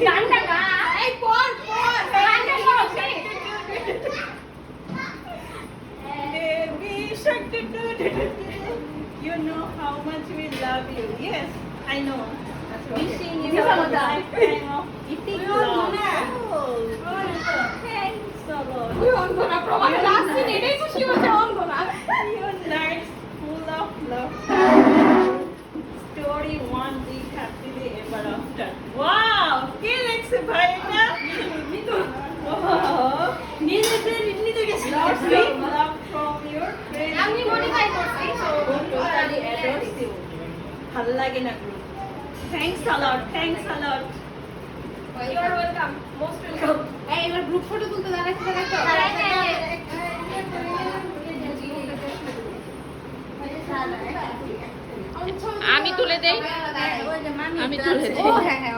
গানটা গা এই পর গানটা করো please Baby shark do do do do do. You know how much we love you. Yes, I know. Wishing you a lifetime of eating love. Thanks a lot. ওই অন্ধনা প্রমাণে আসছে এটাই খুশি হচ্ছে অন্ধনা Your nights full of love. Story one big happily ever after. Wow! কে লেখছে ভাই এটা? Wow! নিজেদের গেছে Big love from your friend. আমি মডিফাই করছি Totally adores you. ভালো লাগে না group. Thanks a lot. Thanks a lot. You are welcome most welcome এই এবার গ্রুপ ফটো তুলতে দাঁড়াইতে আমি তুলে দেই আমি তুলে দেই ও হ্যাঁ হ্যাঁ